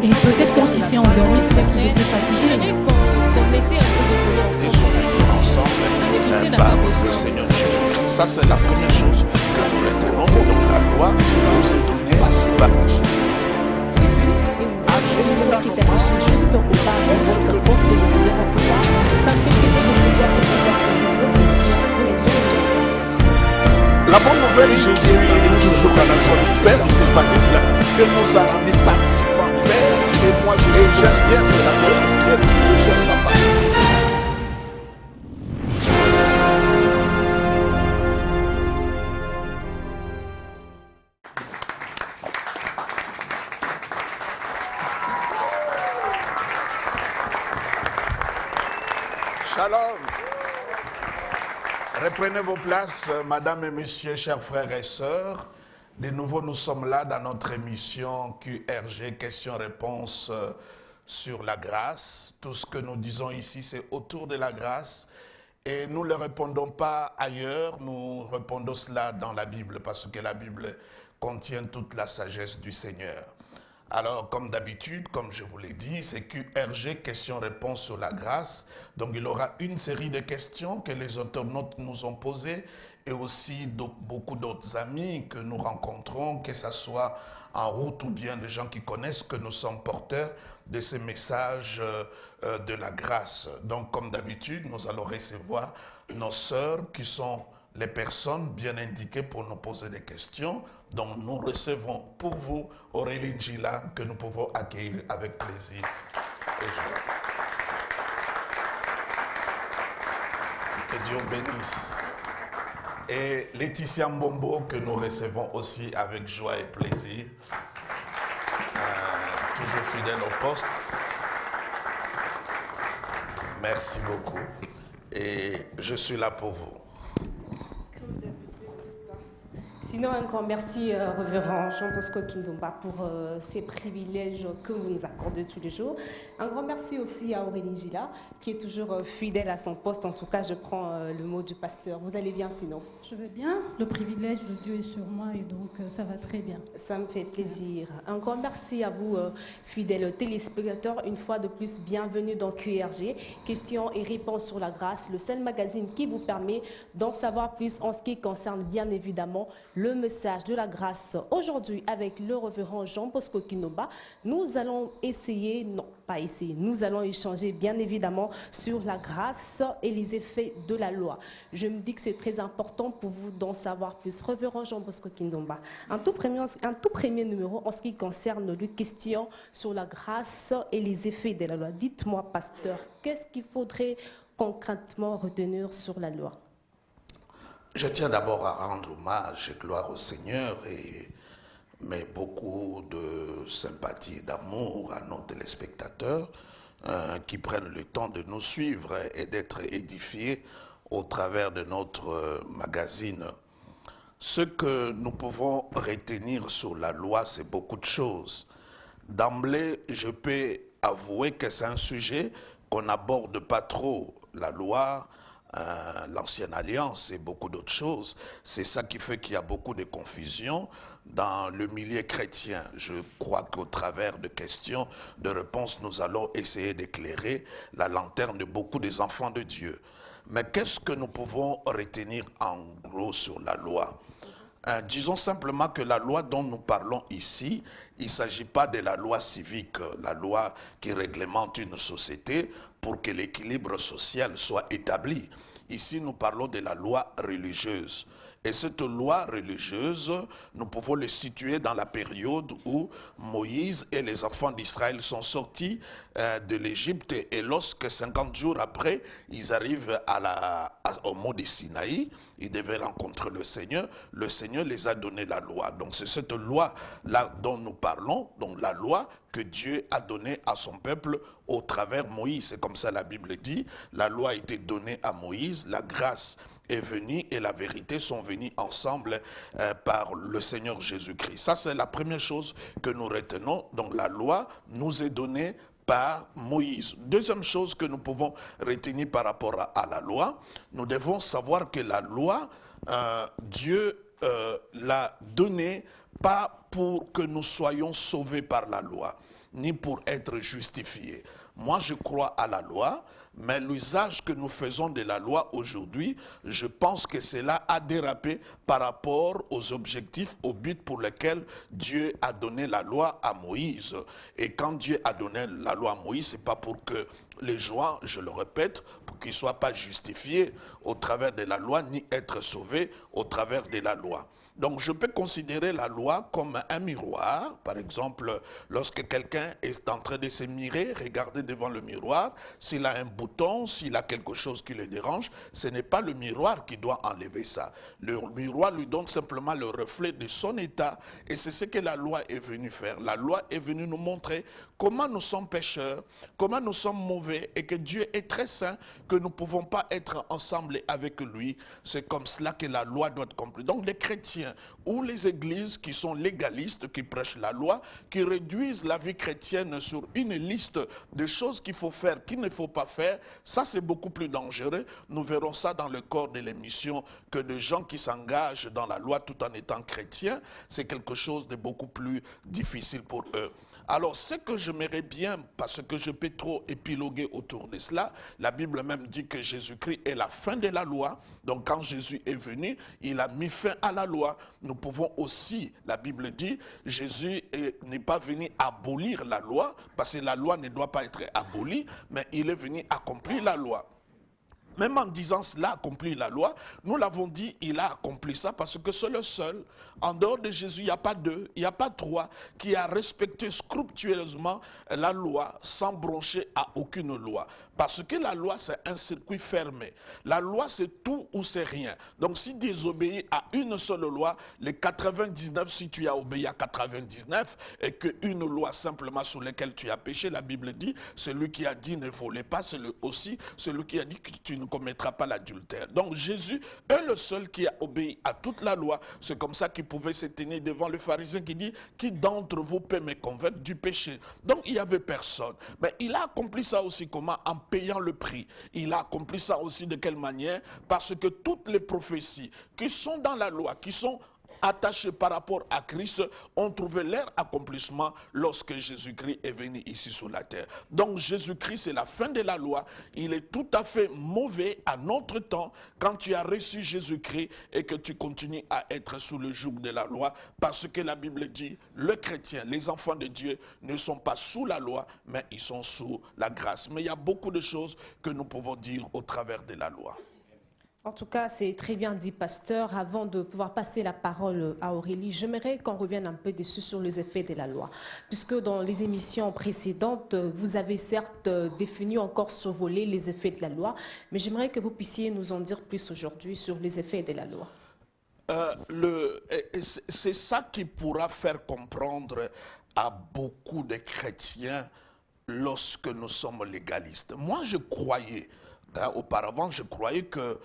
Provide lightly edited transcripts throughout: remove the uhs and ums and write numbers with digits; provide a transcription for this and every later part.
Et peut-être quand il s'est endormi, c'est parce qu'il était fatigué. Qu'on essaie un peu de Ils sont venus ensemble par le Seigneur Jésus. Ça, c'est la première chose que nous retenons. Donc la loi nous est donnée par qui t'affiche juste au bas de votre porte que nous avons plus tard. Ça me fait plaisir de pouvoir recevoir vos questions aussi. La bonne nouvelle, Jésus est toujours dans la zone Père, il s'est pas de là. Il nous a rendu participants. Père, et moi, j'aime bien ça. Je j'aime papa. Shalom. Reprenez vos places, mesdames et messieurs, chers frères et sœurs. De nouveau, nous sommes là dans notre émission QRG, questions-réponses sur la grâce. Tout ce que nous disons ici, c'est autour de la grâce. Et nous ne le répondons pas ailleurs, nous répondons cela dans la Bible, parce que la Bible contient toute la sagesse du Seigneur. Alors, comme d'habitude, comme je vous l'ai dit, c'est QRG, questions-réponses sur la grâce. Donc, il y aura une série de questions que les internautes nous ont posées et aussi beaucoup d'autres amis que nous rencontrons, que ce soit en route ou bien des gens qui connaissent que nous sommes porteurs de ces messages de la grâce. Donc, comme d'habitude, nous allons recevoir nos sœurs qui sont les personnes bien indiquées pour nous poser des questions. Donc nous recevons pour vous Aurélie Njila que nous pouvons accueillir avec plaisir et joie. Que Dieu bénisse. Et Laetitia Mbombo que nous recevons aussi avec joie et plaisir. Toujours fidèle au poste. Merci beaucoup. Et je suis là pour vous. Sinon, un grand merci, révérend Jean-Bosco Kindomba, pour ces privilèges que vous nous accordez tous les jours. Un grand merci aussi à Aurélie Gila, qui est toujours fidèle à son poste. En tout cas, je prends le mot du pasteur. Vous allez bien sinon? Je vais bien. Le privilège de Dieu est sur moi et donc ça va très bien. Ça me fait plaisir. Un grand merci à vous, fidèles téléspectateurs. Une fois de plus, bienvenue dans QRG, questions et réponses sur la grâce, le seul magazine qui vous permet d'en savoir plus en ce qui concerne bien évidemment le message de la grâce. Aujourd'hui, avec le révérend Jean-Bosco Kindomba, nous allons essayer, non pas essayer, nous allons échanger bien évidemment sur la grâce et les effets de la loi. Je me dis que c'est très important pour vous d'en savoir plus. Révérend Jean-Bosco Kindomba, un tout premier numéro en ce qui concerne les questions sur la grâce et les effets de la loi. Dites-moi, pasteur, qu'est-ce qu'il faudrait concrètement retenir sur la loi? Je tiens d'abord à rendre hommage et gloire au Seigneur, mais beaucoup de sympathie et d'amour à nos téléspectateurs qui prennent le temps de nous suivre et d'être édifiés au travers de notre magazine. Ce que nous pouvons retenir sur la loi, c'est beaucoup de choses. D'emblée, je peux avouer que c'est un sujet qu'on n'aborde pas trop. La loi, l'ancienne alliance et beaucoup d'autres choses. C'est ça qui fait qu'il y a beaucoup de confusion dans le milieu chrétien. Je crois qu'au travers de questions, de réponses, nous allons essayer d'éclairer la lanterne de beaucoup des enfants de Dieu. Mais qu'est-ce que nous pouvons retenir en gros sur la loi? Disons simplement que la loi dont nous parlons ici, il ne s'agit pas de la loi civique, la loi qui réglemente une société pour que l'équilibre social soit établi. Ici, nous parlons de la loi religieuse. Et cette loi religieuse, nous pouvons le situer dans la période où Moïse et les enfants d'Israël sont sortis de l'Égypte. Et lorsque 50 jours après, ils arrivent au mont de Sinaï, ils devaient rencontrer le Seigneur les a donné la loi. Donc c'est cette loi-là dont nous parlons, donc la loi que Dieu a donnée à son peuple au travers Moïse. C'est comme ça la Bible dit, la loi a été donnée à Moïse, la grâce est venue et la vérité sont venues ensemble par le Seigneur Jésus-Christ. Ça, c'est la première chose que nous retenons. Donc la loi nous est donnée par Moïse. Deuxième chose que nous pouvons retenir par rapport à la loi, nous devons savoir que la loi, Dieu l'a donnée pas pour que nous soyons sauvés par la loi, ni pour être justifié. Moi, je crois à la loi, mais l'usage que nous faisons de la loi aujourd'hui, je pense que cela a dérapé par rapport aux objectifs, aux buts pour lesquels Dieu a donné la loi à Moïse. Et quand Dieu a donné la loi à Moïse, ce n'est pas pour que les gens, je le répète, pour qu'ils ne soient pas justifiés au travers de la loi, ni être sauvés au travers de la loi. Donc je peux considérer la loi comme un miroir. Par exemple, lorsque quelqu'un est en train de se mirer, regarder devant le miroir, s'il a un bouton, s'il a quelque chose qui le dérange, ce n'est pas le miroir qui doit enlever ça. Le miroir lui donne simplement le reflet de son état, et c'est ce que la loi est venue faire. La loi est venue nous montrer comment nous sommes pécheurs, comment nous sommes mauvais, et que Dieu est très saint, que nous ne pouvons pas être ensemble avec lui. C'est comme cela que la loi doit être comprise. Donc les chrétiens ou les églises qui sont légalistes, qui prêchent la loi, qui réduisent la vie chrétienne sur une liste de choses qu'il faut faire, qu'il ne faut pas faire, ça c'est beaucoup plus dangereux. Nous verrons ça dans le corps de l'émission, que de gens qui s'engagent dans la loi tout en étant chrétiens, c'est quelque chose de beaucoup plus difficile pour eux. Alors, ce que j'aimerais bien, parce que je peux trop épiloguer autour de cela, la Bible même dit que Jésus-Christ est la fin de la loi. Donc, quand Jésus est venu, il a mis fin à la loi. Nous pouvons aussi, la Bible dit, Jésus n'est pas venu abolir la loi, parce que la loi ne doit pas être abolie, mais il est venu accomplir la loi. Même en disant cela, accomplir la loi, nous l'avons dit, il a accompli ça parce que c'est le seul. En dehors de Jésus, il n'y a pas deux, il n'y a pas trois, qui a respecté scrupuleusement la loi sans broncher à aucune loi. Parce que la loi, c'est un circuit fermé. La loi, c'est tout ou c'est rien. Donc, si tu désobéis à une seule loi, les 99, si tu as obéi à 99, et qu'une loi simplement sur laquelle tu as péché, la Bible dit, celui qui a dit ne volez pas, c'est aussi celui qui a dit que tu ne commettras pas l'adultère. Donc, Jésus est le seul qui a obéi à toute la loi. C'est comme ça qu'il pouvait se tenir devant le pharisien qui dit, qui d'entre vous peut me convaincre du péché? Donc, il n'y avait personne. Mais il a accompli ça aussi comment? En payant le prix. Il a accompli ça aussi de quelle manière? Parce que toutes les prophéties qui sont dans la loi, qui sont attachés par rapport à Christ, ont trouvé leur accomplissement lorsque Jésus-Christ est venu ici sur la terre. Donc Jésus-Christ, c'est la fin de la loi. Il est tout à fait mauvais à notre temps quand tu as reçu Jésus-Christ et que tu continues à être sous le joug de la loi, parce que la Bible dit, le chrétien, les enfants de Dieu ne sont pas sous la loi, mais ils sont sous la grâce. Mais il y a beaucoup de choses que nous pouvons dire au travers de la loi. En tout cas, c'est très bien dit, pasteur. Avant de pouvoir passer la parole à Aurélie, j'aimerais qu'on revienne un peu dessus sur les effets de la loi. Puisque dans les émissions précédentes, vous avez certes défini, encore survolé les effets de la loi, mais j'aimerais que vous puissiez nous en dire plus aujourd'hui sur les effets de la loi. C'est ça qui pourra faire comprendre à beaucoup de chrétiens lorsque nous sommes légalistes. Moi, je croyais, auparavant, je croyais que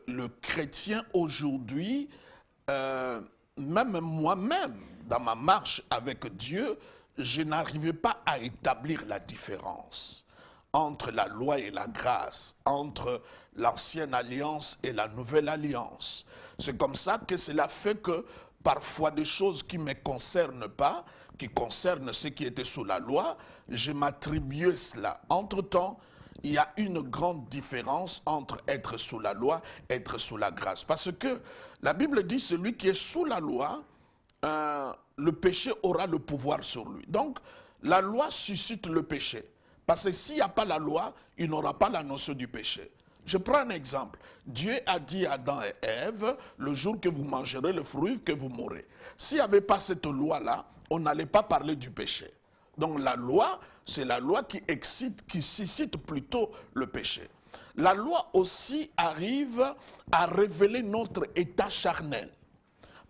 le chrétien aujourd'hui, même moi-même, dans ma marche avec Dieu, je n'arrivais pas à établir la différence entre la loi et la grâce, entre l'ancienne alliance et la nouvelle alliance. C'est comme ça que cela fait que parfois des choses qui ne me concernent pas, qui concernent ceux qui étaient sous la loi, je m'attribuais cela. Entre-temps, il y a une grande différence entre être sous la loi et être sous la grâce. Parce que la Bible dit, celui qui est sous la loi, le péché aura le pouvoir sur lui. Donc, la loi suscite le péché. Parce que s'il n'y a pas la loi, il n'aura pas la notion du péché. Je prends un exemple. Dieu a dit à Adam et Ève, le jour que vous mangerez le fruit, que vous mourrez. S'il n'y avait pas cette loi-là, on n'allait pas parler du péché. Donc la loi, c'est la loi qui suscite plutôt le péché. La loi aussi arrive à révéler notre état charnel.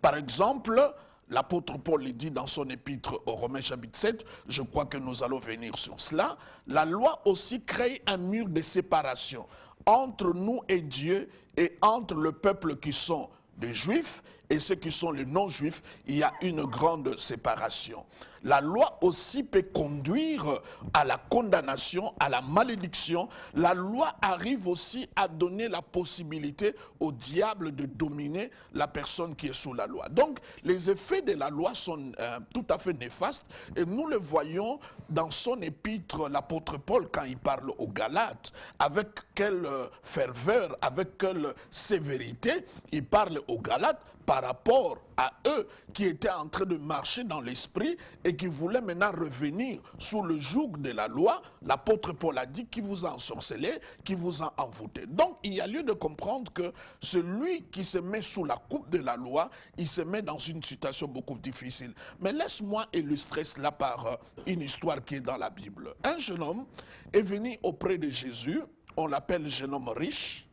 Par exemple, l'apôtre Paul le dit dans son épître aux Romains chapitre 7, je crois que nous allons venir sur cela, la loi aussi crée un mur de séparation entre nous et Dieu et entre le peuple qui sont des Juifs et ceux qui sont les non-Juifs, il y a une grande séparation. La loi aussi peut conduire à la condamnation, à la malédiction. La loi arrive aussi à donner la possibilité au diable de dominer la personne qui est sous la loi. Donc, les effets de la loi sont tout à fait néfastes et nous le voyons dans son épître, l'apôtre Paul, quand il parle aux Galates, avec quelle ferveur, avec quelle sévérité il parle aux Galates par rapport à eux qui étaient en train de marcher dans l'esprit et qui voulaient maintenant revenir sous le joug de la loi. L'apôtre Paul a dit qui vous a ensorcelé, qui vous a envoûté. Donc il y a lieu de comprendre que celui qui se met sous la coupe de la loi, il se met dans une situation beaucoup difficile. Mais laisse-moi illustrer cela par une histoire qui est dans la Bible. Un jeune homme est venu auprès de Jésus, on l'appelle jeune homme riche.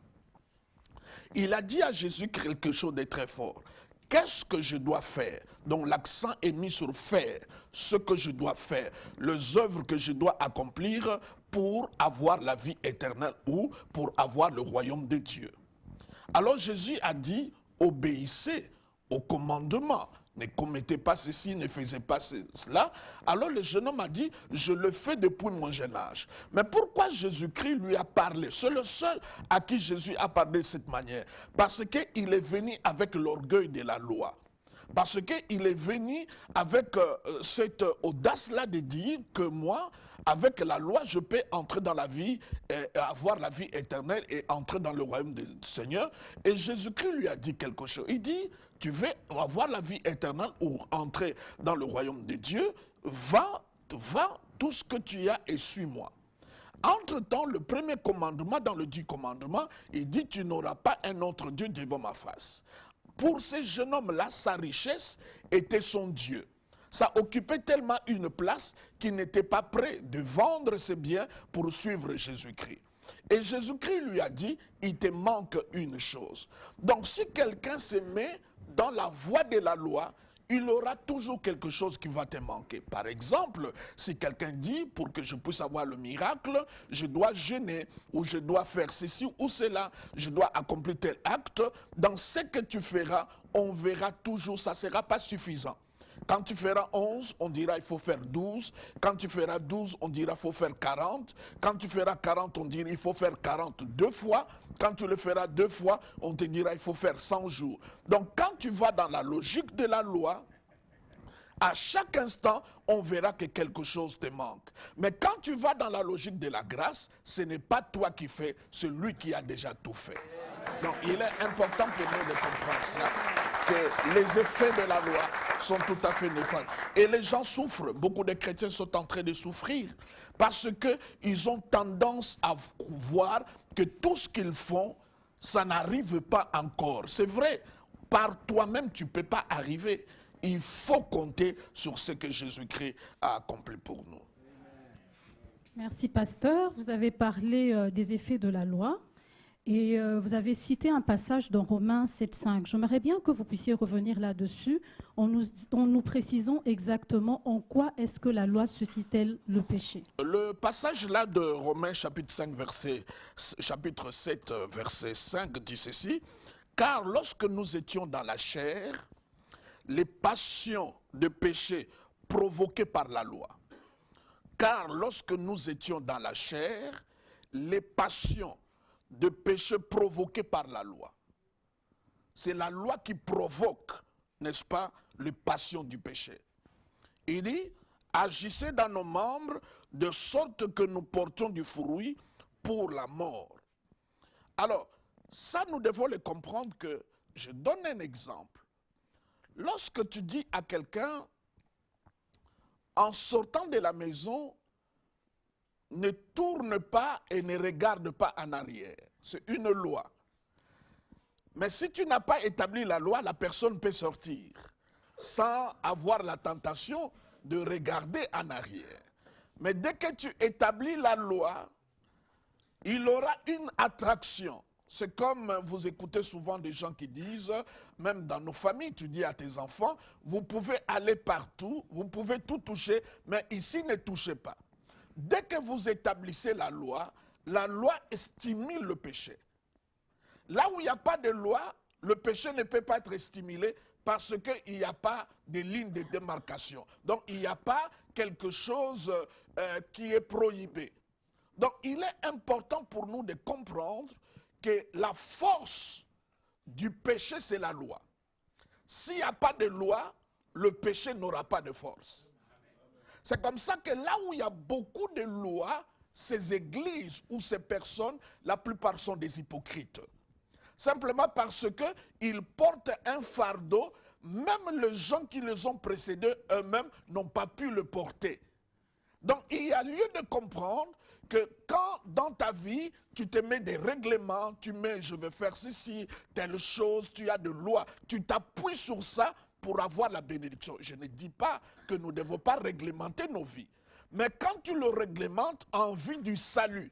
Il a dit à Jésus quelque chose de très fort. Qu'est-ce que je dois faire? Donc l'accent est mis sur faire, ce que je dois faire, les œuvres que je dois accomplir pour avoir la vie éternelle ou pour avoir le royaume de Dieu. Alors Jésus a dit, obéissez au commandement. Ne commettez pas ceci, ne faisez pas cela. Alors le jeune homme a dit, je le fais depuis mon jeune âge. Mais pourquoi Jésus-Christ lui a parlé? C'est le seul à qui Jésus a parlé de cette manière. Parce qu'il est venu avec l'orgueil de la loi. Parce qu'il est venu avec cette audace-là de dire que moi, avec la loi, je peux entrer dans la vie, avoir la vie éternelle et entrer dans le royaume du Seigneur. Et Jésus-Christ lui a dit quelque chose. Il dit, tu veux avoir la vie éternelle ou entrer dans le royaume de Dieu, va tout ce que tu as et suis-moi. Entre-temps, le premier commandement, dans le 10 commandements, il dit, tu n'auras pas un autre Dieu devant ma face. Pour ces jeunes hommes-là, sa richesse était son Dieu. Ça occupait tellement une place qu'il n'était pas prêt de vendre ses biens pour suivre Jésus-Christ. Et Jésus-Christ lui a dit, il te manque une chose. Donc si quelqu'un se met dans la voie de la loi, il aura toujours quelque chose qui va te manquer. Par exemple, si quelqu'un dit, pour que je puisse avoir le miracle, je dois jeûner, ou je dois faire ceci ou cela, je dois accomplir tel acte, dans ce que tu feras, on verra toujours, ça ne sera pas suffisant. Quand tu feras 11, on dira il faut faire 12. Quand tu feras 12, on dira il faut faire 40. Quand tu feras 40, on dira il faut faire 40 deux fois. Quand tu le feras 2 fois, on te dira il faut faire 100 jours. Donc quand tu vas dans la logique de la loi, à chaque instant, on verra que quelque chose te manque. Mais quand tu vas dans la logique de la grâce, ce n'est pas toi qui fais, c'est lui qui a déjà tout fait. Donc il est important pour nous de comprendre cela, que les effets de la loi sont tout à fait néfastes. Et les gens souffrent, beaucoup de chrétiens sont en train de souffrir, parce qu'ils ont tendance à voir que tout ce qu'ils font, ça n'arrive pas encore. C'est vrai, par toi-même tu ne peux pas arriver. Il faut compter sur ce que Jésus-Christ a accompli pour nous. Merci, pasteur. Vous avez parlé des effets de la loi et vous avez cité un passage dans Romains 7,5. J'aimerais bien que vous puissiez revenir là-dessus en nous précisant exactement en quoi est-ce que la loi suscite-t-elle le péché. Le passage là de Romains chapitre 7, verset 5 dit ceci. Car lorsque nous étions dans la chair, les passions de péché provoquées par la loi. Car lorsque nous étions dans la chair, les passions de péché provoquées par la loi. C'est la loi qui provoque, n'est-ce pas, les passions du péché. Il dit, agissez dans nos membres de sorte que nous portions du fruit pour la mort. Alors, ça nous devons le comprendre que, je donne un exemple. Lorsque tu dis à quelqu'un, en sortant de la maison, ne tourne pas et ne regarde pas en arrière. C'est une loi. Mais si tu n'as pas établi la loi, la personne peut sortir sans avoir la tentation de regarder en arrière. Mais dès que tu établis la loi, il aura une attraction. C'est comme vous écoutez souvent des gens qui disent, même dans nos familles, tu dis à tes enfants, vous pouvez aller partout, vous pouvez tout toucher, mais ici ne touchez pas. Dès que vous établissez la loi stimule le péché. Là où il n'y a pas de loi, le péché ne peut pas être stimulé parce qu'il n'y a pas de ligne de démarcation. Donc, il n'y a pas quelque chose qui est prohibé. Donc, il est important pour nous de comprendre que la force du péché, c'est la loi. S'il n'y a pas de loi, le péché n'aura pas de force. C'est comme ça que là où il y a beaucoup de lois, ces églises ou ces personnes, la plupart sont des hypocrites. Simplement parce qu'ils portent un fardeau, même les gens qui les ont précédés eux-mêmes n'ont pas pu le porter. Donc il y a lieu de comprendre que quand dans ta vie, tu te mets des règlements, tu mets je vais faire ceci, telle chose, tu as de lois, tu t'appuies sur ça pour avoir la bénédiction. Je ne dis pas que nous ne devons pas réglementer nos vies. Mais quand tu le réglementes en vue du salut,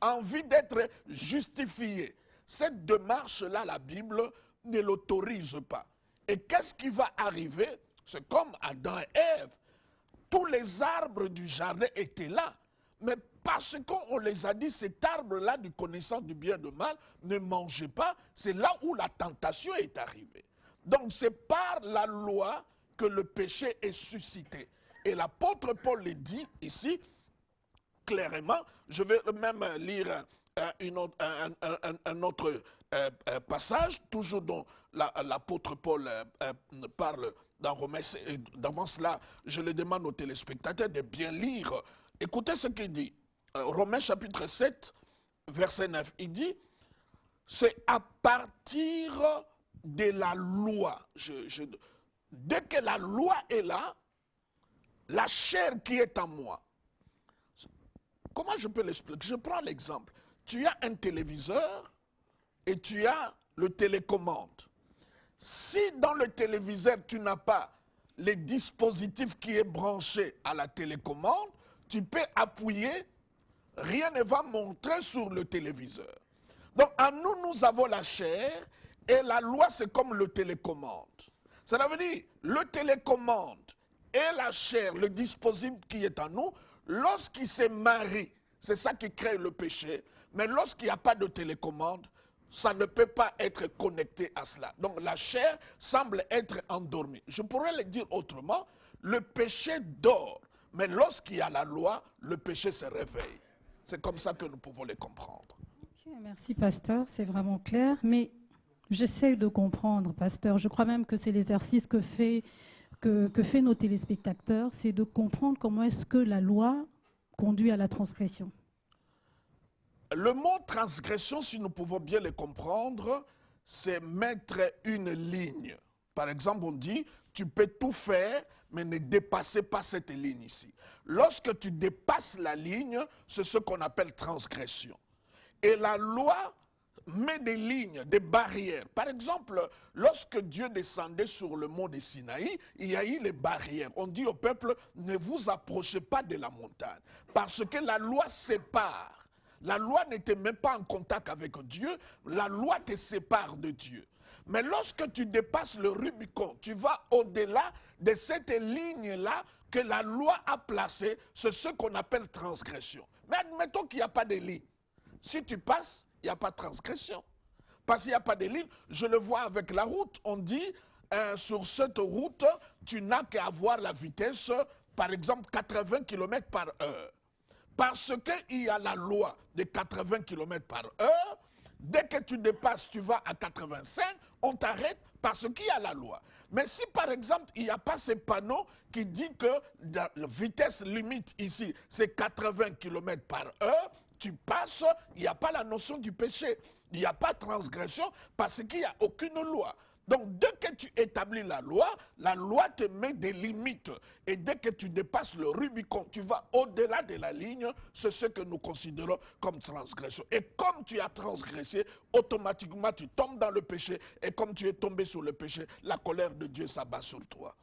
en vue d'être justifié, cette démarche-là, la Bible ne l'autorise pas. Et qu'est-ce qui va arriver? C'est comme Adam et Ève. Tous les arbres du jardin étaient là. Mais parce qu'on les a dit, cet arbre-là du connaissance du bien et du mal, ne mangez pas, c'est là où la tentation est arrivée. Donc c'est par la loi que le péché est suscité. Et l'apôtre Paul le dit ici, clairement, je vais même lire un autre passage, toujours dont l'apôtre Paul parle dans Romains. D'avant cela, je le demande aux téléspectateurs de bien lire. Écoutez ce qu'il dit. Romains chapitre 7, verset 9. Il dit, c'est à partir de la loi. Dès que la loi est là, la chair qui est en moi. Comment je peux l'expliquer? Je prends l'exemple. Tu as un téléviseur et tu as le télécommande. Si dans le téléviseur, tu n'as pas le dispositif qui est branché à la télécommande, tu peux appuyer, rien ne va montrer sur le téléviseur. Donc, en nous, nous avons la chair et la loi, c'est comme le télécommande. Ça veut dire, le télécommande et la chair, le dispositif qui est en nous, lorsqu'ils se marient, c'est ça qui crée le péché. Mais lorsqu'il n'y a pas de télécommande, ça ne peut pas être connecté à cela. Donc la chair semble être endormie. Je pourrais le dire autrement, le péché dort. Mais lorsqu'il y a la loi, le péché se réveille. C'est comme ça que nous pouvons le comprendre. Okay, merci, pasteur, c'est vraiment clair. Mais j'essaie de comprendre, pasteur. Je crois même que c'est l'exercice que fait nos téléspectateurs, c'est de comprendre comment est-ce que la loi conduit à la transgression. Le mot transgression, si nous pouvons bien le comprendre, c'est mettre une ligne. Par exemple, on dit, tu peux tout faire, mais ne dépassez pas cette ligne ici. Lorsque tu dépasses la ligne, c'est ce qu'on appelle transgression. Et la loi met des lignes, des barrières. Par exemple, lorsque Dieu descendait sur le mont de Sinaï, il y a eu les barrières. On dit au peuple, ne vous approchez pas de la montagne. Parce que la loi sépare. La loi n'était même pas en contact avec Dieu. La loi te sépare de Dieu. Mais lorsque tu dépasses le Rubicon, tu vas au-delà de cette ligne-là que la loi a placée. C'est ce qu'on appelle transgression. Mais admettons qu'il n'y a pas de ligne. Si tu passes, il n'y a pas de transgression. Parce qu'il n'y a pas de ligne. Je le vois avec la route. On dit, sur cette route, tu n'as qu'à avoir la vitesse, par exemple, 80 km par heure. Parce qu'il y a la loi de 80 km par heure. Dès que tu dépasses, tu vas à 85, on t'arrête parce qu'il y a la loi. Mais si par exemple, il n'y a pas ce panneau qui dit que la vitesse limite ici, c'est 80 km par heure, tu passes, il n'y a pas la notion du péché. Il n'y a pas de transgression parce qu'il n'y a aucune loi. Donc, dès que tu établis la loi te met des limites. Et dès que tu dépasses le Rubicon, tu vas au-delà de la ligne, c'est ce que nous considérons comme transgression. Et comme tu as transgressé, automatiquement tu tombes dans le péché. Et comme tu es tombé sur le péché, la colère de Dieu s'abat sur toi.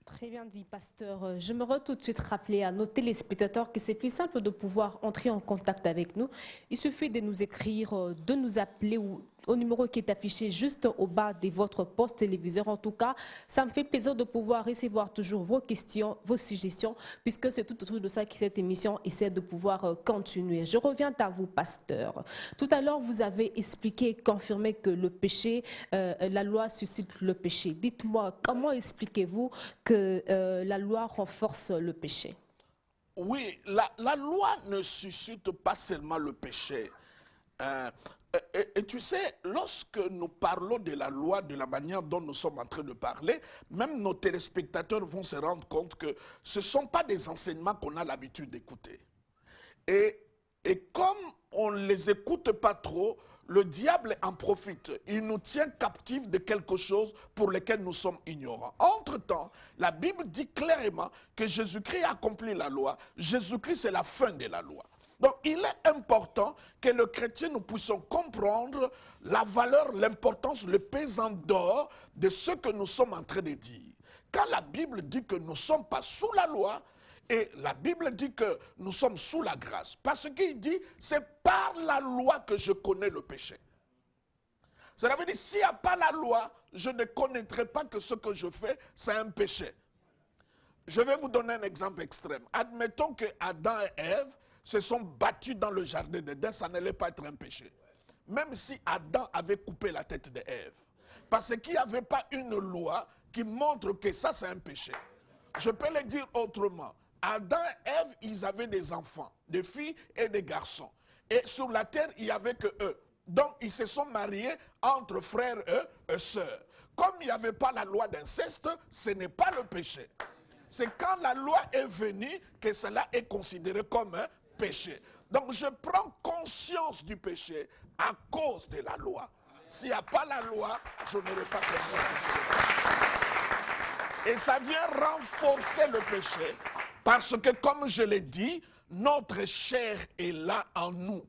Très bien dit, pasteur. J'aimerais tout de suite rappeler à nos téléspectateurs que c'est plus simple de pouvoir entrer en contact avec nous. Il suffit de nous écrire, de nous appeler ou au numéro qui est affiché juste au bas de votre poste téléviseur. En tout cas, ça me fait plaisir de pouvoir recevoir toujours vos questions, vos suggestions, puisque c'est tout autour de ça que cette émission essaie de pouvoir continuer. Je reviens à vous, pasteur. Tout à l'heure, vous avez expliqué et confirmé que le péché, la loi suscite le péché. Dites-moi, comment expliquez-vous que la loi renforce le péché? Oui, la loi ne suscite pas seulement le péché. Et tu sais, lorsque nous parlons de la loi, de la manière dont nous sommes en train de parler, même nos téléspectateurs vont se rendre compte que ce ne sont pas des enseignements qu'on a l'habitude d'écouter. Et comme on ne les écoute pas trop, le diable en profite. Il nous tient captifs de quelque chose pour lequel nous sommes ignorants. Entre-temps, la Bible dit clairement que Jésus-Christ a accompli la loi. Jésus-Christ, c'est la fin de la loi. Donc, il est important que le chrétien, nous puissions comprendre la valeur, l'importance, le pesant d'or de ce que nous sommes en train de dire. Quand la Bible dit que nous ne sommes pas sous la loi, et la Bible dit que nous sommes sous la grâce, parce qu'il dit, c'est par la loi que je connais le péché. Cela veut dire, s'il n'y a pas la loi, je ne connaîtrai pas que ce que je fais, c'est un péché. Je vais vous donner un exemple extrême. Admettons que Adam et Ève se sont battus dans le jardin d'Éden, ça n'allait pas être un péché. Même si Adam avait coupé la tête d'Ève. Parce qu'il n'y avait pas une loi qui montre que ça, c'est un péché. Je peux le dire autrement. Adam et Ève, ils avaient des enfants, des filles et des garçons. Et sur la terre, il n'y avait que eux. Donc, ils se sont mariés entre frères et sœurs. Comme il n'y avait pas la loi d'inceste, ce n'est pas le péché. C'est quand la loi est venue que cela est considéré comme un péché. Donc, je prends conscience du péché à cause de la loi. S'il n'y a pas la loi, je n'aurai pas conscience. Et ça vient renforcer le péché. Parce que, comme je l'ai dit, notre chair est là en nous.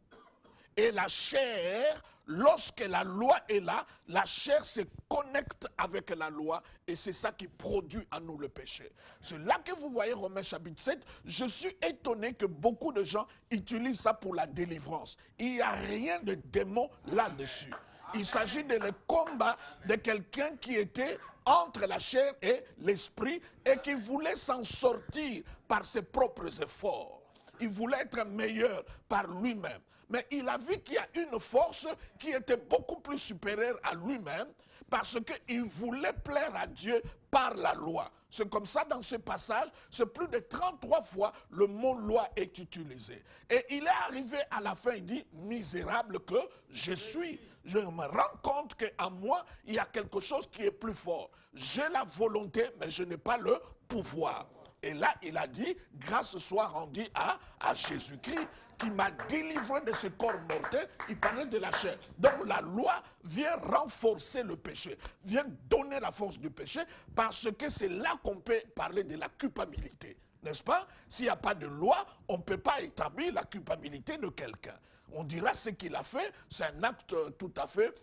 Et la chair, lorsque la loi est là, la chair se connecte avec la loi et c'est ça qui produit en nous le péché. C'est là que vous voyez Romains chapitre 7, je suis étonné que beaucoup de gens utilisent ça pour la délivrance. Il n'y a rien de démon là-dessus. Il s'agit de le combat de quelqu'un qui était entre la chair et l'esprit et qui voulait s'en sortir par ses propres efforts. Il voulait être meilleur par lui-même. Mais il a vu qu'il y a une force qui était beaucoup plus supérieure à lui-même parce qu'il voulait plaire à Dieu par la loi. C'est comme ça dans ce passage, c'est plus de 33 fois le mot loi est utilisé. Et il est arrivé à la fin, il dit, misérable que je suis. Je me rends compte qu'en moi, il y a quelque chose qui est plus fort. J'ai la volonté, mais je n'ai pas le pouvoir. Et là, il a dit, grâce soit rendue à Jésus-Christ, qui m'a délivré de ce corps mortel. Il parlait de la chair. Donc la loi vient renforcer le péché, vient donner la force du péché, parce que c'est là qu'on peut parler de la culpabilité. N'est-ce pas? S'il n'y a pas de loi, on ne peut pas établir la culpabilité de quelqu'un. On dira ce qu'il a fait, c'est un acte tout à fait,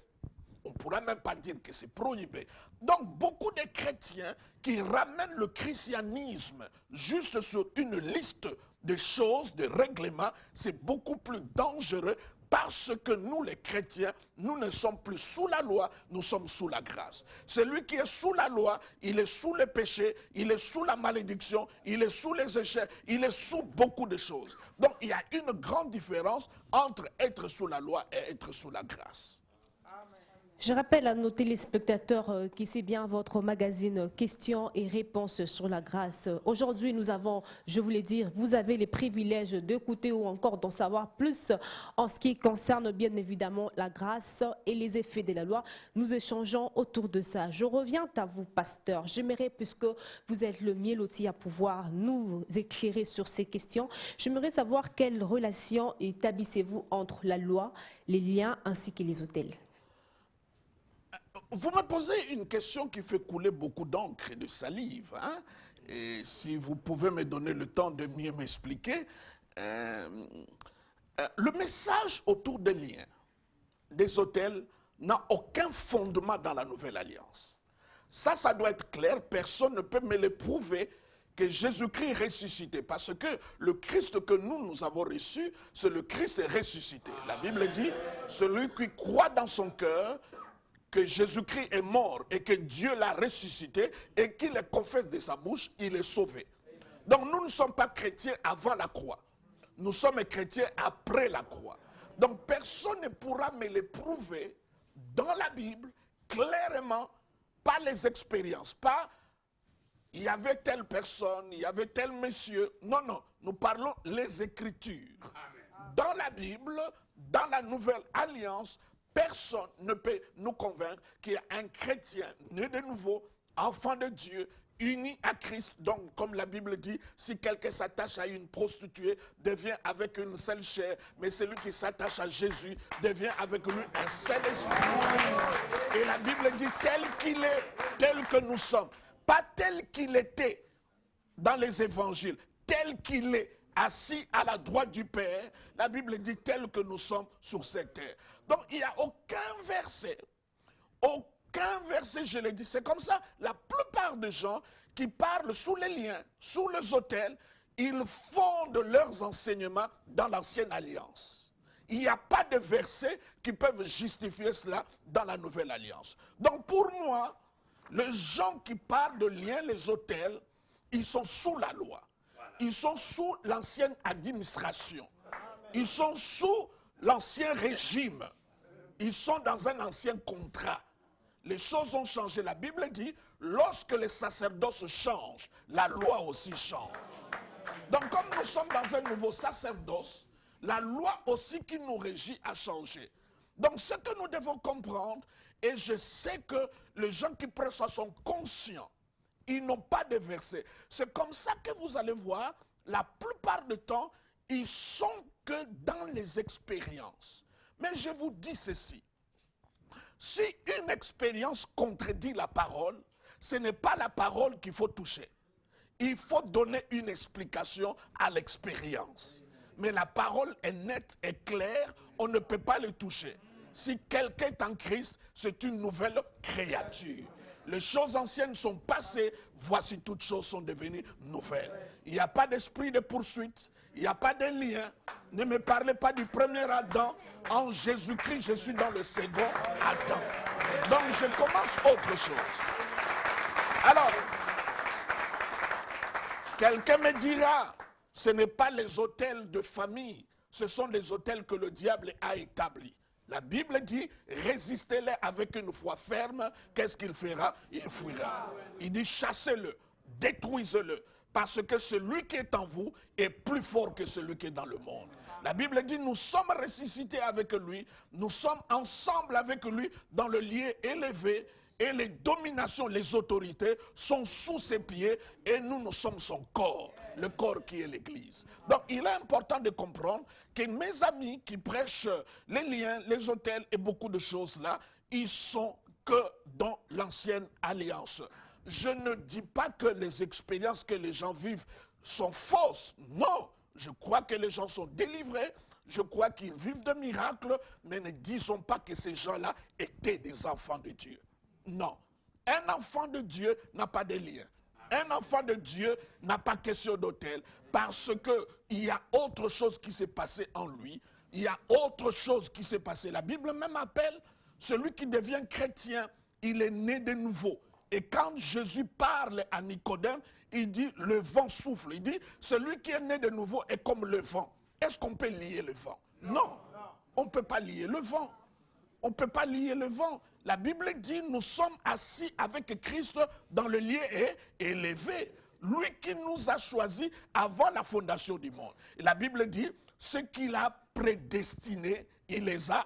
on ne pourra même pas dire que c'est prohibé. Donc beaucoup de chrétiens qui ramènent le christianisme juste sur une liste de choses, de règlements, c'est beaucoup plus dangereux parce que nous les chrétiens, nous ne sommes plus sous la loi, nous sommes sous la grâce. Celui qui est sous la loi, il est sous le péché, il est sous la malédiction, il est sous les échecs, il est sous beaucoup de choses. Donc il y a une grande différence entre être sous la loi et être sous la grâce. Je rappelle à nos téléspectateurs qui c'est bien votre magazine Questions et Réponses sur la grâce. Aujourd'hui, nous avons, je voulais dire, vous avez les privilèges d'écouter ou encore d'en savoir plus en ce qui concerne bien évidemment la grâce et les effets de la loi. Nous échangeons autour de ça. Je reviens à vous, pasteur. J'aimerais, puisque vous êtes le mieux loti à pouvoir nous éclairer sur ces questions, j'aimerais savoir quelle relation établissez-vous entre la loi, les liens ainsi que les autels. Vous me posez une question qui fait couler beaucoup d'encre et de salive. Hein? Et si vous pouvez me donner le temps de mieux m'expliquer, le message autour des liens, des autels, n'a aucun fondement dans la Nouvelle Alliance. Ça doit être clair. Personne ne peut me le prouver que Jésus-Christ est ressuscité. Parce que le Christ que nous avons reçu, c'est le Christ ressuscité. La Bible dit, celui qui croit dans son cœur que Jésus-Christ est mort et que Dieu l'a ressuscité et qu'il le confesse de sa bouche, il est sauvé. Donc nous ne sommes pas chrétiens avant la croix. Nous sommes chrétiens après la croix. Donc personne ne pourra me le prouver dans la Bible, clairement, pas les expériences, pas il y avait telle personne, il y avait tel monsieur. Non, non, nous parlons les Écritures. Amen. Dans la Bible, dans la Nouvelle Alliance, personne ne peut nous convaincre qu'il y a un chrétien né de nouveau, enfant de Dieu, uni à Christ. Donc, comme la Bible dit, si quelqu'un s'attache à une prostituée, devient avec une seule chair. Mais celui qui s'attache à Jésus devient avec lui un seul esprit. Et la Bible dit tel qu'il est, tel que nous sommes. Pas tel qu'il était dans les évangiles, tel qu'il est assis à la droite du Père. La Bible dit tel que nous sommes sur cette terre. Donc, il n'y a aucun verset, je l'ai dit, c'est comme ça, la plupart des gens qui parlent sous les liens, sous les autels, ils fondent leurs enseignements dans l'ancienne alliance. Il n'y a pas de versets qui peuvent justifier cela dans la nouvelle alliance. Donc pour moi, les gens qui parlent de liens, les autels, ils sont sous la loi. Ils sont sous l'ancienne administration. Ils sont sous l'ancien régime. Ils sont dans un ancien contrat. Les choses ont changé. La Bible dit, lorsque les sacerdoces changent, la loi aussi change. Donc comme nous sommes dans un nouveau sacerdoce, la loi aussi qui nous régit a changé. Donc ce que nous devons comprendre, et je sais que les gens qui prêchent ça sont conscients, ils n'ont pas de versets. C'est comme ça que vous allez voir, la plupart du temps, ils sont que dans les expériences. Mais je vous dis ceci. Si une expérience contredit la parole, ce n'est pas la parole qu'il faut toucher. Il faut donner une explication à l'expérience. Mais la parole est nette et claire, on ne peut pas le toucher. Si quelqu'un est en Christ, c'est une nouvelle créature. Les choses anciennes sont passées, voici toutes choses sont devenues nouvelles. Il n'y a pas d'esprit de poursuite, il n'y a pas de lien. Ne me parlez pas du premier Adam. En Jésus-Christ, je suis dans le second Adam. Donc je commence autre chose. Alors, quelqu'un me dira, ce n'est pas les autels de famille, ce sont les autels que le diable a établis. La Bible dit, résistez-les avec une foi ferme. Qu'est-ce qu'il fera? Il fuira. Il dit, chassez-le, détruisez-le. Parce que celui qui est en vous est plus fort que celui qui est dans le monde. La Bible dit, nous sommes ressuscités avec lui. Nous sommes ensemble avec lui dans le lieu élevé. Et les dominations, les autorités sont sous ses pieds. Et nous sommes son corps. Le corps qui est l'Église. Donc il est important de comprendre que mes amis qui prêchent les liens, les autels et beaucoup de choses là, ils sont que dans l'ancienne alliance. Je ne dis pas que les expériences que les gens vivent sont fausses. Non, je crois que les gens sont délivrés. Je crois qu'ils vivent de miracles. Mais ne disons pas que ces gens-là étaient des enfants de Dieu. Non, un enfant de Dieu n'a pas de lien. Un enfant de Dieu n'a pas question d'autel parce qu'il y a autre chose qui s'est passé en lui. Il y a autre chose qui s'est passé. La Bible même appelle celui qui devient chrétien, il est né de nouveau. Et quand Jésus parle à Nicodème, il dit le vent souffle. Il dit celui qui est né de nouveau est comme le vent. Est-ce qu'on peut lier le vent? Non, on ne peut pas lier le vent. On ne peut pas lier le vent. La Bible dit, nous sommes assis avec Christ dans le lieu élevé. Lui qui nous a choisis avant la fondation du monde. Et la Bible dit, ce qu'il a prédestiné, il les a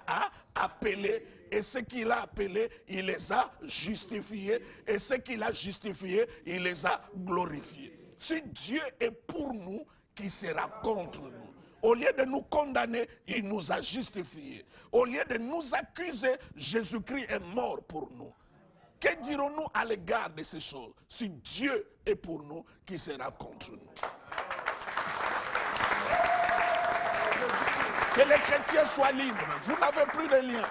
appelés. Et ce qu'il a appelés, il les a justifiés. Et ce qu'il a justifiés, il les a glorifiés. Si Dieu est pour nous, qui sera contre nous? Au lieu de nous condamner, il nous a justifiés. Au lieu de nous accuser, Jésus-Christ est mort pour nous. Que dirons-nous à l'égard de ces choses? Si Dieu est pour nous, qui sera contre nous? Que les chrétiens soient libres. Vous n'avez plus de lien.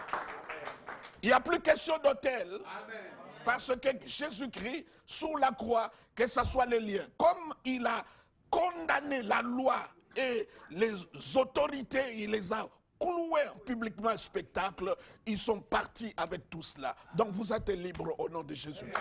Il n'y a plus question d'autel. Parce que Jésus-Christ, sous la croix, que ce soit les liens, comme il a condamné la loi et les autorités, il les a cloués publiquement un spectacle, ils sont partis avec tout cela. Donc vous êtes libres au nom de Jésus-Christ.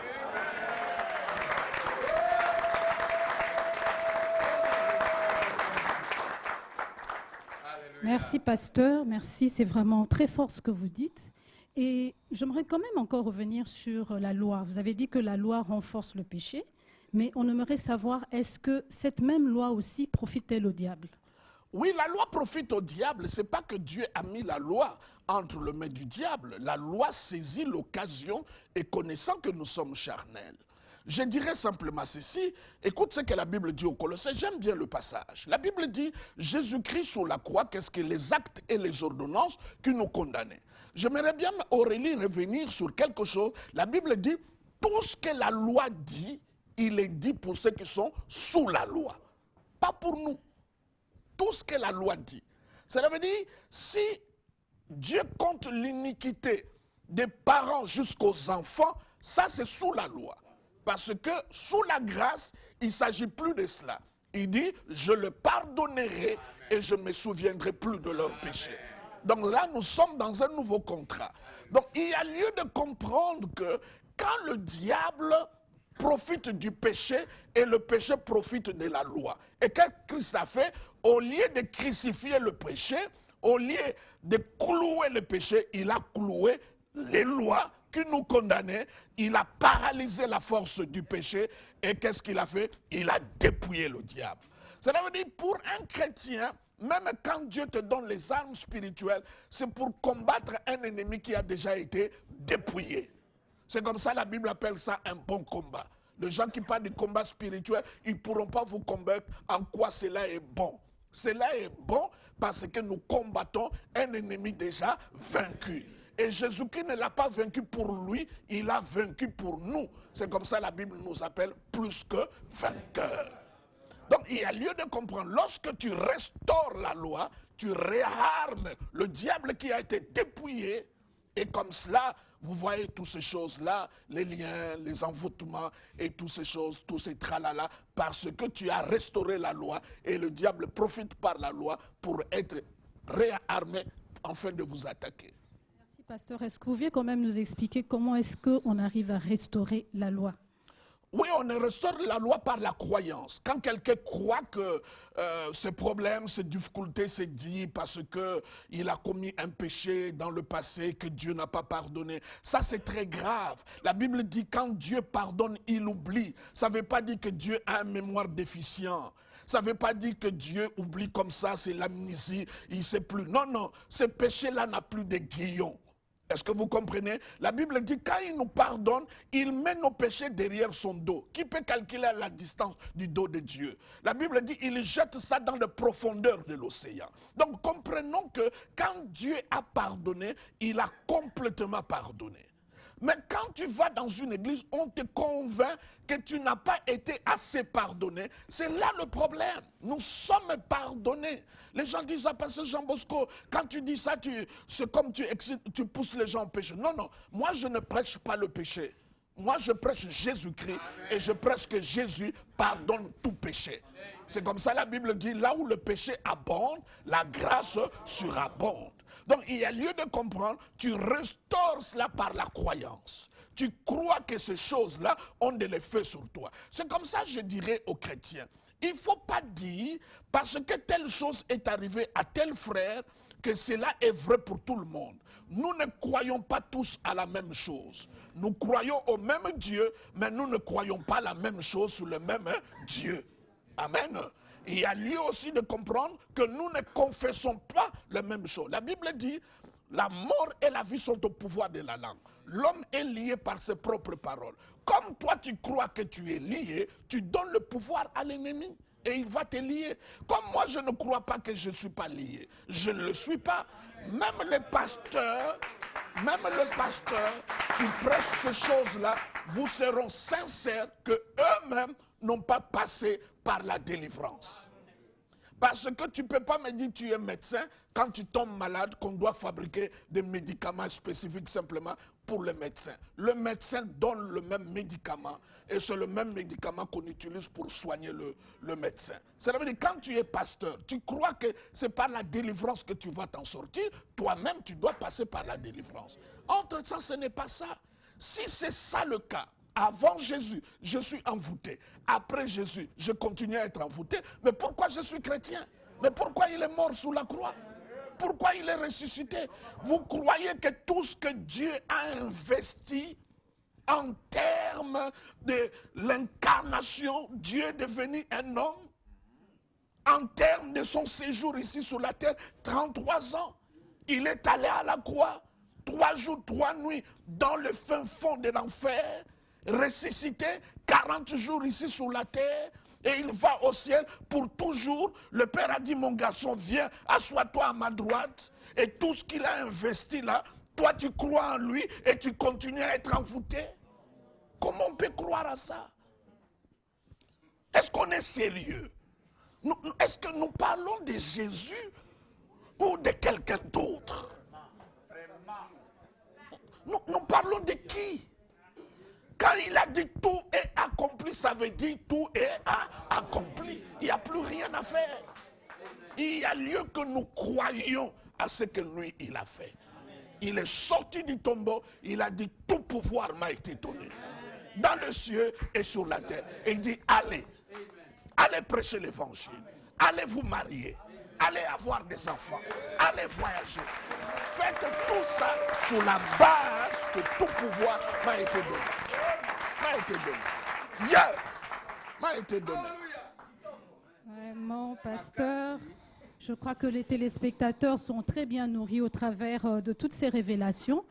Merci, pasteur. Merci, c'est vraiment très fort ce que vous dites. Et j'aimerais quand même encore revenir sur la loi. Vous avez dit que la loi renforce le péché, mais on aimerait savoir, est-ce que cette même loi aussi profite-t-elle au diable? Oui, la loi profite au diable. Ce n'est pas que Dieu a mis la loi entre les mains du diable. La loi saisit l'occasion et connaissant que nous sommes charnels. Je dirais simplement ceci. Écoute ce que la Bible dit aux Colossiens. J'aime bien le passage. La Bible dit, Jésus-Christ sur la croix, qu'est-ce que les actes et les ordonnances qui nous condamnaient. J'aimerais bien, Aurélie, revenir sur quelque chose. La Bible dit, tout ce que la loi dit, il est dit pour ceux qui sont sous la loi. Pas pour nous. Tout ce que la loi dit. Ça veut dire, si Dieu compte l'iniquité des parents jusqu'aux enfants, ça c'est sous la loi. Parce que sous la grâce, il ne s'agit plus de cela. Il dit, je le pardonnerai et je ne me souviendrai plus de leurs péchés. Donc là, nous sommes dans un nouveau contrat. Donc il y a lieu de comprendre que quand le diable profite du péché et le péché profite de la loi. Et qu'est-ce que Christ a fait? Au lieu de crucifier le péché, au lieu de clouer le péché, il a cloué les lois qui nous condamnaient. Il a paralysé la force du péché. Et qu'est-ce qu'il a fait? Il a dépouillé le diable. Cela veut dire pour un chrétien, même quand Dieu te donne les armes spirituelles, c'est pour combattre un ennemi qui a déjà été dépouillé. C'est comme ça la Bible appelle ça un bon combat. Les gens qui parlent du combat spirituel, ils ne pourront pas vous convaincre en quoi cela est bon. Cela est bon parce que nous combattons un ennemi déjà vaincu. Et Jésus-Christ ne l'a pas vaincu pour lui, il l'a vaincu pour nous. C'est comme ça la Bible nous appelle plus que vainqueurs. Donc il y a lieu de comprendre, lorsque tu restaures la loi, tu réarmes le diable qui a été dépouillé. Et comme cela, vous voyez toutes ces choses-là, les liens, les envoûtements et toutes ces choses, tous ces tralala, parce que tu as restauré la loi et le diable profite par la loi pour être réarmé afin de vous attaquer. Merci, pasteur. Est-ce que vous pouviez quand même nous expliquer comment est-ce qu'on arrive à restaurer la loi? Oui, on restaure la loi par la croyance. Quand quelqu'un croit que ses problèmes, ses difficultés, c'est dit parce qu'il a commis un péché dans le passé que Dieu n'a pas pardonné, ça c'est très grave. La Bible dit quand Dieu pardonne, il oublie. Ça ne veut pas dire que Dieu a une mémoire déficient. Ça ne veut pas dire que Dieu oublie comme ça, c'est l'amnésie, il ne sait plus. Non, non, ce péché-là n'a plus d'aiguillon. Est-ce que vous comprenez? La Bible dit quand il nous pardonne, il met nos péchés derrière son dos. Qui peut calculer la distance du dos de Dieu? La Bible dit il jette ça dans les profondeurs de l'océan. Donc comprenons que quand Dieu a pardonné, il a complètement pardonné. Mais quand tu vas dans une église, on te convainc que tu n'as pas été assez pardonné. C'est là le problème. Nous sommes pardonnés. Les gens disent, ah, parce que Jean Bosco, quand tu dis ça, c'est comme tu pousses les gens au péché. Non, non, moi je ne prêche pas le péché. Moi je prêche Jésus-Christ et je prêche que Jésus pardonne tout péché. C'est comme ça la Bible dit, là où le péché abonde, la grâce surabonde. Donc il y a lieu de comprendre, tu restaures cela par la croyance. Tu crois que ces choses-là ont de l'effet sur toi. C'est comme ça je dirais aux chrétiens. Il ne faut pas dire, parce que telle chose est arrivée à tel frère, que cela est vrai pour tout le monde. Nous ne croyons pas tous à la même chose. Nous croyons au même Dieu, mais nous ne croyons pas la même chose sur le même Dieu. Amen. Il y a lieu aussi de comprendre que nous ne confessons pas la même chose. La Bible dit, la mort et la vie sont au pouvoir de la langue. L'homme est lié par ses propres paroles. Comme toi tu crois que tu es lié, tu donnes le pouvoir à l'ennemi. Et il va te lier. Comme moi, je ne crois pas que je ne suis pas lié. Je ne le suis pas. Même les pasteurs qui prêchent ces choses-là, vous seront sincères qu'eux-mêmes n'ont pas passé par la délivrance. Parce que tu ne peux pas me dire que tu es médecin, quand tu tombes malade, qu'on doit fabriquer des médicaments spécifiques simplement. pour le médecin. Le médecin donne le même médicament et c'est le même médicament qu'on utilise pour soigner le médecin. Ça veut dire quand tu es pasteur, tu crois que c'est par la délivrance que tu vas t'en sortir, toi-même tu dois passer par la délivrance. Entre ça, ce n'est pas ça. Si c'est ça le cas, avant Jésus, je suis envoûté. Après Jésus, je continue à être envoûté. Mais pourquoi je suis chrétien? Mais pourquoi il est mort sous la croix? Pourquoi il est ressuscité? Vous croyez que tout ce que Dieu a investi en termes de l'incarnation, Dieu est devenu un homme? En termes de son séjour ici sur la terre, 33 ans, il est allé à la croix, 3 jours, 3 nuits, dans le fin fond de l'enfer, ressuscité, 40 jours ici sur la terre, et il va au ciel pour toujours. Le Père a dit, mon garçon, viens, assois-toi à ma droite, et tout ce qu'il a investi là, toi tu crois en lui, et tu continues à être envoûté. Comment on peut croire à ça? Est-ce qu'on est sérieux? Est-ce que nous parlons de Jésus ou de quelqu'un d'autre? Nous parlons de qui? Quand il a dit tout est accompli, ça veut dire tout est accompli. Il n'y a plus rien à faire. Il y a lieu que nous croyions à ce que lui, il a fait. Il est sorti du tombeau, il a dit tout pouvoir m'a été donné. Dans le ciel et sur la terre. Et il dit allez, allez prêcher l'évangile, allez vous marier, allez avoir des enfants, allez voyager. Faites tout ça sur la base que tout pouvoir m'a été donné. M'a été donné. Dieu m'a été donné. Vraiment, pasteur, je crois que les téléspectateurs sont très bien nourris au travers de toutes ces révélations.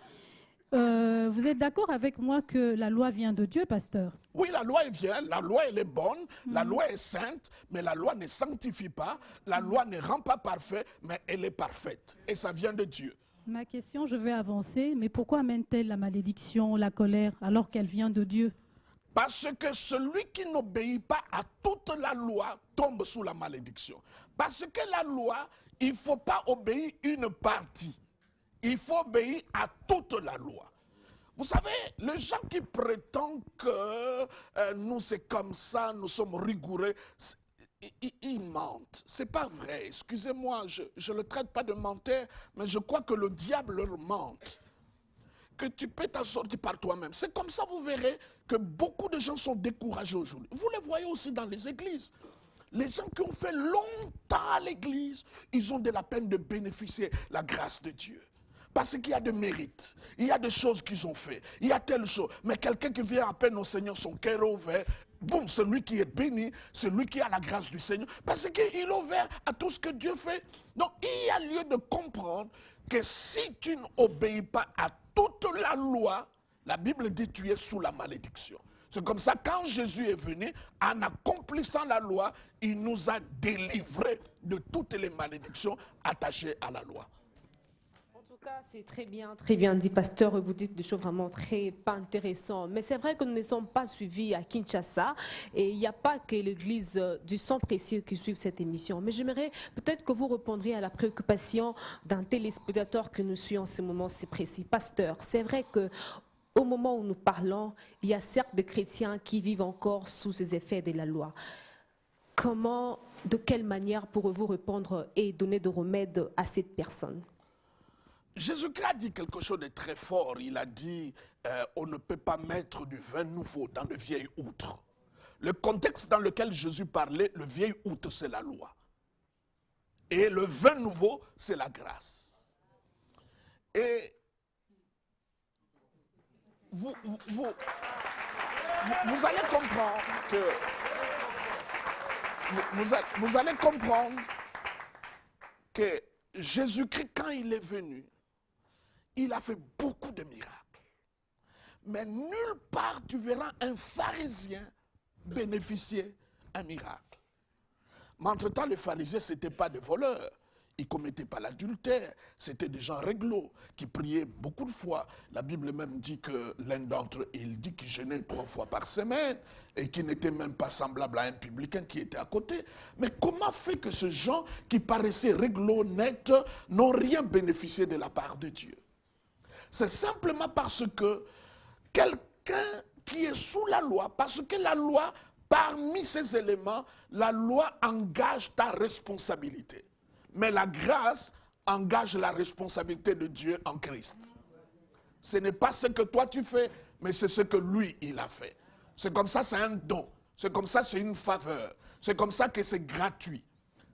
Vous êtes d'accord avec moi que la loi vient de Dieu, pasteur? Oui, la loi vient, la loi elle est bonne, la loi est sainte, mais la loi ne sanctifie pas, la loi ne rend pas parfait, mais elle est parfaite. Et ça vient de Dieu. Ma question, je vais avancer, mais pourquoi amène-t-elle la malédiction, la colère, alors qu'elle vient de Dieu? Parce que celui qui n'obéit pas à toute la loi tombe sous la malédiction. Parce que la loi, il ne faut pas obéir une partie. Il faut obéir à toute la loi. Vous savez, les gens qui prétendent que nous c'est comme ça, nous sommes rigoureux, ils mentent. C'est pas vrai. Excusez-moi, je ne le traite pas de menteur, mais je crois que le diable leur mente. Que tu peux t'en sortir par toi-même. C'est comme ça, vous verrez que beaucoup de gens sont découragés aujourd'hui. Vous les voyez aussi dans les églises. Les gens qui ont fait longtemps à l'église, ils ont de la peine de bénéficier de la grâce de Dieu. Parce qu'il y a des mérites, il y a des choses qu'ils ont fait, il y a telle chose. Mais quelqu'un qui vient à peine au Seigneur, son cœur est ouvert, boum, celui qui est béni, celui qui a la grâce du Seigneur, parce qu'il est ouvert à tout ce que Dieu fait. Donc il y a lieu de comprendre que si tu n'obéis pas à toute la loi, la Bible dit que tu es sous la malédiction. C'est comme ça, quand Jésus est venu, en accomplissant la loi, il nous a délivrés de toutes les malédictions attachées à la loi. En tout cas, c'est très bien dit, pasteur. Vous dites des choses vraiment pas intéressantes. Mais c'est vrai que nous ne sommes pas suivis à Kinshasa et il n'y a pas que l'église du sang précieux qui suit cette émission. Mais j'aimerais peut-être que vous répondriez à la préoccupation d'un téléspectateur que nous suivons en ce moment si précis. Pasteur, c'est vrai que au moment où nous parlons, il y a certes des chrétiens qui vivent encore sous ces effets de la loi. Comment, de quelle manière pourrez-vous répondre et donner de remèdes à cette personne? Jésus-Christ a dit quelque chose de très fort. Il a dit, on ne peut pas mettre du vin nouveau dans le vieil outre. Le contexte dans lequel Jésus parlait, le vieil outre, c'est la loi. Et le vin nouveau, c'est la grâce. Et vous allez comprendre que vous allez comprendre que Jésus-Christ, quand il est venu, il a fait beaucoup de miracles. Mais nulle part tu verras un pharisien bénéficier d'un miracle. Mais entre-temps, les pharisiens, ce n'étaient pas des voleurs. Ils ne commettaient pas l'adultère. C'était des gens réglo qui priaient beaucoup de fois. La Bible même dit que l'un d'entre eux, il dit qu'il jeûnait 3 fois par semaine et qu'il n'était même pas semblable à un publicain qui était à côté. Mais comment fait que ces gens qui paraissaient réglo, nets, n'ont rien bénéficié de la part de Dieu? C'est simplement parce que quelqu'un qui est sous la loi, parce que la loi, parmi ces éléments, la loi engage ta responsabilité. Mais la grâce engage la responsabilité de Dieu en Christ. Ce n'est pas ce que toi tu fais, mais c'est ce que lui, il a fait. C'est comme ça, c'est un don. C'est comme ça, c'est une faveur. C'est comme ça que c'est gratuit.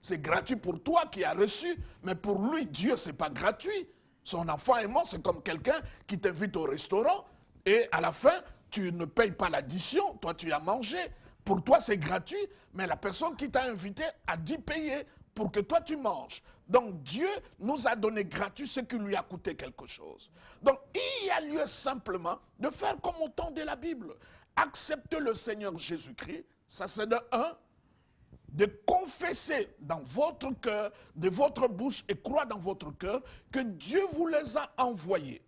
C'est gratuit pour toi qui as reçu, mais pour lui, Dieu, ce n'est pas gratuit. Son enfant est mort, c'est comme quelqu'un qui t'invite au restaurant et à la fin, tu ne payes pas l'addition, toi tu as mangé. Pour toi, c'est gratuit, mais la personne qui t'a invité a dû payer pour que toi tu manges. Donc Dieu nous a donné gratuit ce qui lui a coûté quelque chose. Donc il y a lieu simplement de faire comme au temps de la Bible. Accepter le Seigneur Jésus-Christ, ça c'est de un. De confesser dans votre cœur, de votre bouche et croire dans votre cœur que Dieu vous les a envoyés.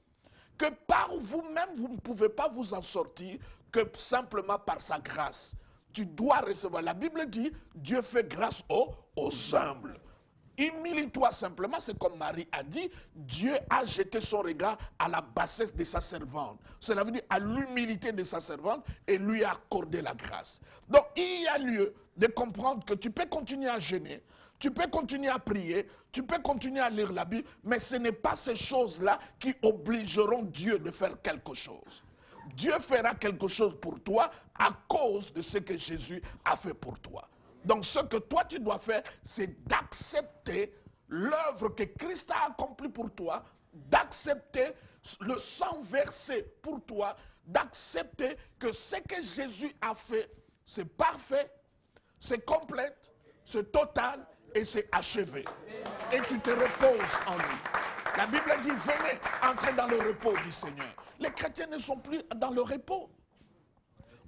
Que par vous-même, vous ne pouvez pas vous en sortir que simplement par sa grâce. Tu dois recevoir. La Bible dit, Dieu fait grâce aux humbles. Humilie-toi simplement, c'est comme Marie a dit, Dieu a jeté son regard à la bassesse de sa servante. Cela veut dire à l'humilité de sa servante et lui a accordé la grâce. Donc il y a lieu de comprendre que tu peux continuer à jeûner, tu peux continuer à prier, tu peux continuer à lire la Bible, mais ce n'est pas ces choses-là qui obligeront Dieu de faire quelque chose. Dieu fera quelque chose pour toi à cause de ce que Jésus a fait pour toi. Donc ce que toi tu dois faire, c'est d'accepter l'œuvre que Christ a accomplie pour toi, d'accepter le sang versé pour toi, d'accepter que ce que Jésus a fait, c'est parfait, c'est complète, c'est total et c'est achevé. Et tu te reposes en lui. La Bible dit, venez, entrez dans le repos du Seigneur. Les chrétiens ne sont plus dans le repos.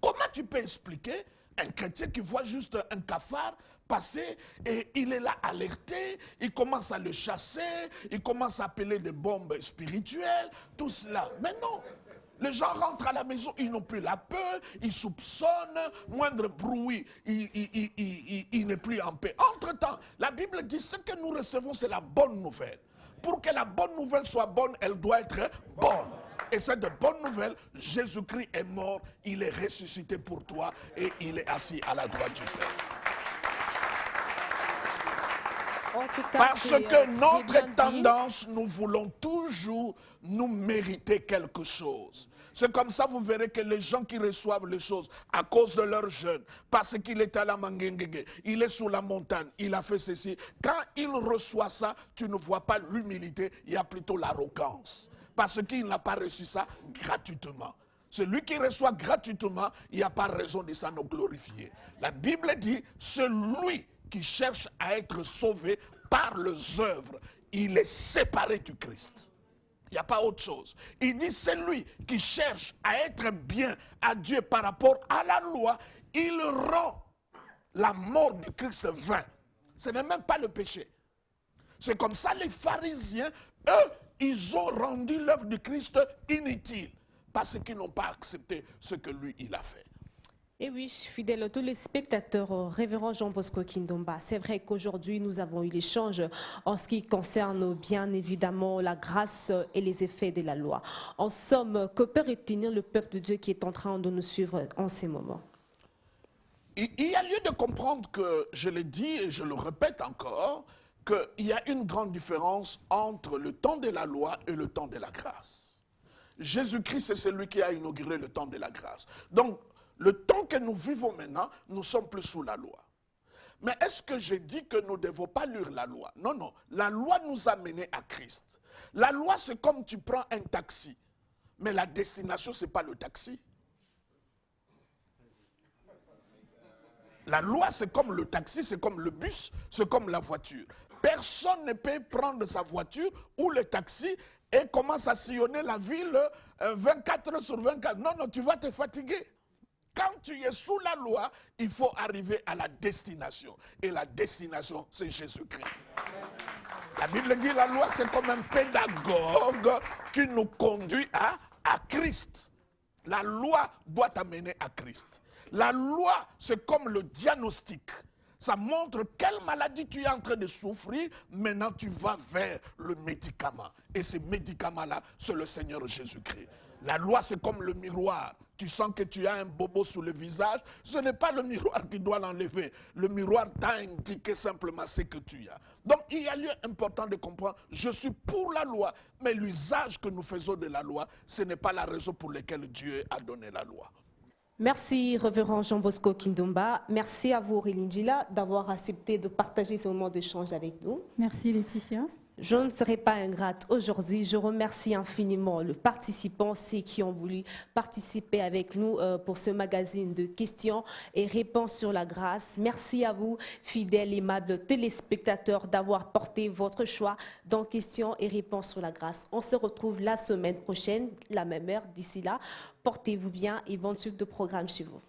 Comment tu peux expliquer un chrétien qui voit juste un cafard passer et il est là alerté, il commence à le chasser, il commence à appeler des bombes spirituelles, tout cela. Mais non, les gens rentrent à la maison, ils n'ont plus la peur, ils soupçonnent, moindre bruit, il n'est plus en paix. Entre-temps, la Bible dit ce que nous recevons, c'est la bonne nouvelle. Pour que la bonne nouvelle soit bonne, elle doit être bonne. Et cette bonne nouvelle, Jésus-Christ est mort, il est ressuscité pour toi et il est assis à la droite du Père. En tout cas, parce que notre tendance, nous voulons toujours nous mériter quelque chose. C'est comme ça, vous verrez que les gens qui reçoivent les choses à cause de leur jeûne, parce qu'il est à la Manguenguegue, il est sous la montagne, il a fait ceci. Quand il reçoit ça, tu ne vois pas l'humilité, il y a plutôt l'arrogance. Parce qu'il n'a pas reçu ça gratuitement. Celui qui reçoit gratuitement, il n'y a pas raison de s'en glorifier. La Bible dit, celui qui cherche à être sauvé par les œuvres, il est séparé du Christ. Il n'y a pas autre chose. Il dit, celui qui cherche à être bien à Dieu par rapport à la loi, il rend la mort du Christ vain. Ce n'est même pas le péché. C'est comme ça les pharisiens, eux, ils ont rendu l'œuvre du Christ inutile parce qu'ils n'ont pas accepté ce que lui, il a fait. Et oui, fidèles tous les spectateurs, révérend Jean Bosco Kindomba, c'est vrai qu'aujourd'hui nous avons eu l'échange en ce qui concerne bien évidemment la grâce et les effets de la loi. En somme, que peut retenir le peuple de Dieu qui est en train de nous suivre en ces moments? Il y a lieu de comprendre que, je l'ai dit et je le répète encore, qu'il y a une grande différence entre le temps de la loi et le temps de la grâce. Jésus-Christ, c'est celui qui a inauguré le temps de la grâce. Donc, le temps que nous vivons maintenant, nous ne sommes plus sous la loi. Mais est-ce que je dis que nous ne devons pas lire la loi? Non, non. La loi nous a menés à Christ. La loi, c'est comme tu prends un taxi. Mais la destination, ce n'est pas le taxi. La loi, c'est comme le taxi, c'est comme le bus, c'est comme la voiture. Personne ne peut prendre sa voiture ou le taxi et commence à sillonner la ville 24 heures sur 24. Non, non, tu vas te fatiguer. Quand tu es sous la loi, il faut arriver à la destination. Et la destination, c'est Jésus-Christ. La Bible dit la loi, c'est comme un pédagogue qui nous conduit à Christ. La loi doit t'amener à Christ. La loi, c'est comme le diagnostic. Ça montre quelle maladie tu es en train de souffrir. Maintenant, tu vas vers le médicament. Et ce médicament-là, c'est le Seigneur Jésus-Christ. La loi, c'est comme le miroir. Tu sens que tu as un bobo sous le visage. Ce n'est pas le miroir qui doit l'enlever. Le miroir t'a indiqué simplement ce que tu as. Donc, il y a lieu important de comprendre, je suis pour la loi, mais l'usage que nous faisons de la loi, ce n'est pas la raison pour laquelle Dieu a donné la loi. Merci, révérend Jean Bosco Kindumba. Merci à vous, Aurélie Ndjila, d'avoir accepté de partager ce moment d'échange avec nous. Merci, Laetitia. Je ne serai pas ingrate aujourd'hui. Je remercie infiniment les participants, ceux qui ont voulu participer avec nous pour ce magazine de questions et réponses sur la grâce. Merci à vous, fidèles et aimables téléspectateurs, d'avoir porté votre choix dans questions et réponses sur la grâce. On se retrouve la semaine prochaine, la même heure. D'ici là, portez-vous bien et bonne suite de programme chez vous.